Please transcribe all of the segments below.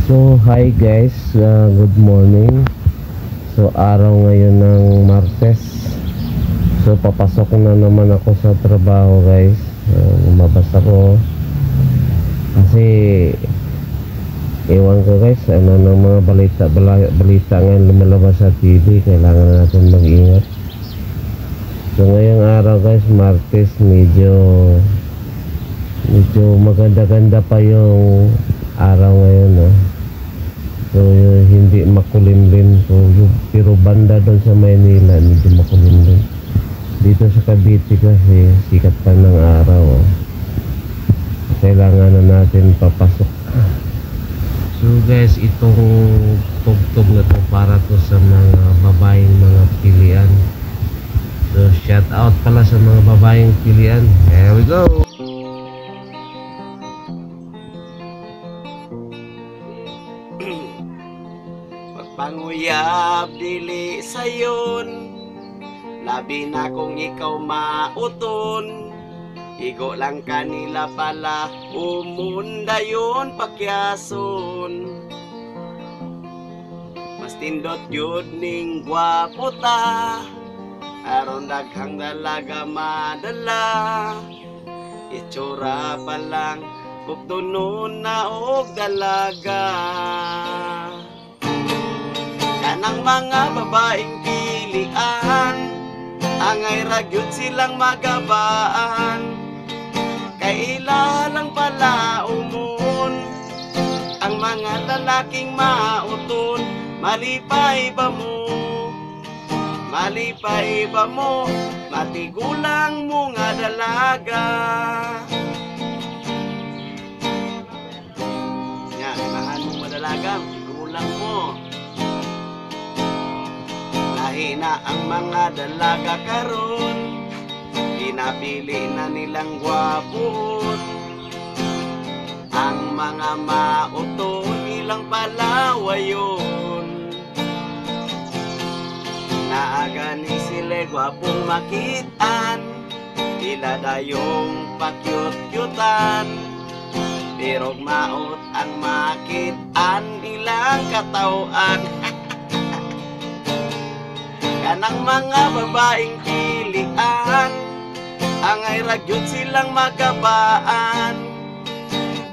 So hi guys, good morning. So araw ngayon ng Martes. So papasok na naman ako sa trabaho guys. Lumabas ako kasi ewan ko guys, ano ng mga balita ngayon lumalabas sa TV. Kailangan natin mag-ingat. So ngayong araw guys, Martes, medyo maganda-ganda pa yung araw ngayon, no? So hindi makulimlim. So pero banda doon sa Maynila medyo makulimlim. Dito sa Cavite kasi sikat pa ng araw, oh. Kailangan na natin papasok. So guys, itong tugtog na to para to sa mga babaeng mga pilian. So shout out pala sa mga babaeng pilian. Here we go. Panguyab dili sayon, labi na kung ikaw mauton. Igo lang kanila pala, umundayon pakyason. Mas tindot yun ning gwapo ta, aron daghang dalaga madala. Itsura pa lang, buktunon na og dalaga. Kanang mga babaeng pilian, angay ragyod silang magabaan. Kaila lang pala umon, ang mga lalaking mauton. Malipay ba mo? Malipay ba mo? Matigulang mo nga dalaga. Yan, imahan mo madalaga, matigulang mo. Na ang mga dalaga karon, pinapili na nilang gwapon. Ang mga mauton ilang palawayon. Naaga ni sila gwapong makitaan, ila dayong pakyut-kyutan. Pero maot ang makitaan ilang katawan. Kanang mga babaeng pilian, angay ragyod silang magabaan.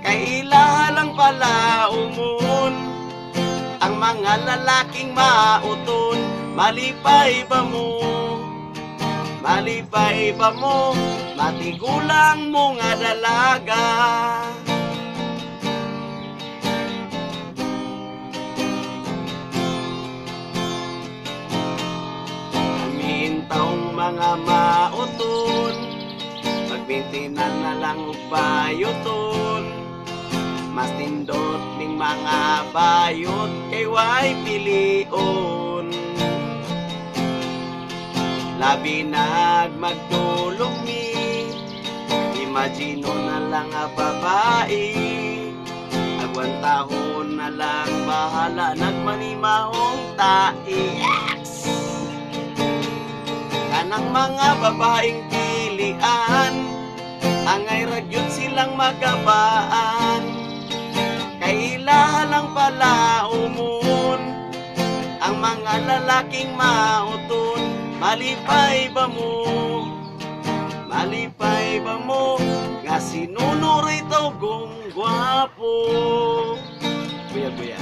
Kaila lang pala umon, ang mga lalaking mauton. Malipay ba mo? Malipay ba mo? Matigulang mo nga dalaga. Taong mga mauton, magbintinan na lang og bayuton. Mas tindot ning mga bayot, kay way pilion. Labi magtulog mi, imagino na lang a babae. Agwan tahon na lang bahala, nagmanimahong tae. Kanang mga babaeng pilian, angay ragyod silang magabaan. Kaila lang pala umon, ang mga lalaking mauton. Malipay ba mo? Malipay ba mo? Nga sinuno rito gong gwapo. Kuya.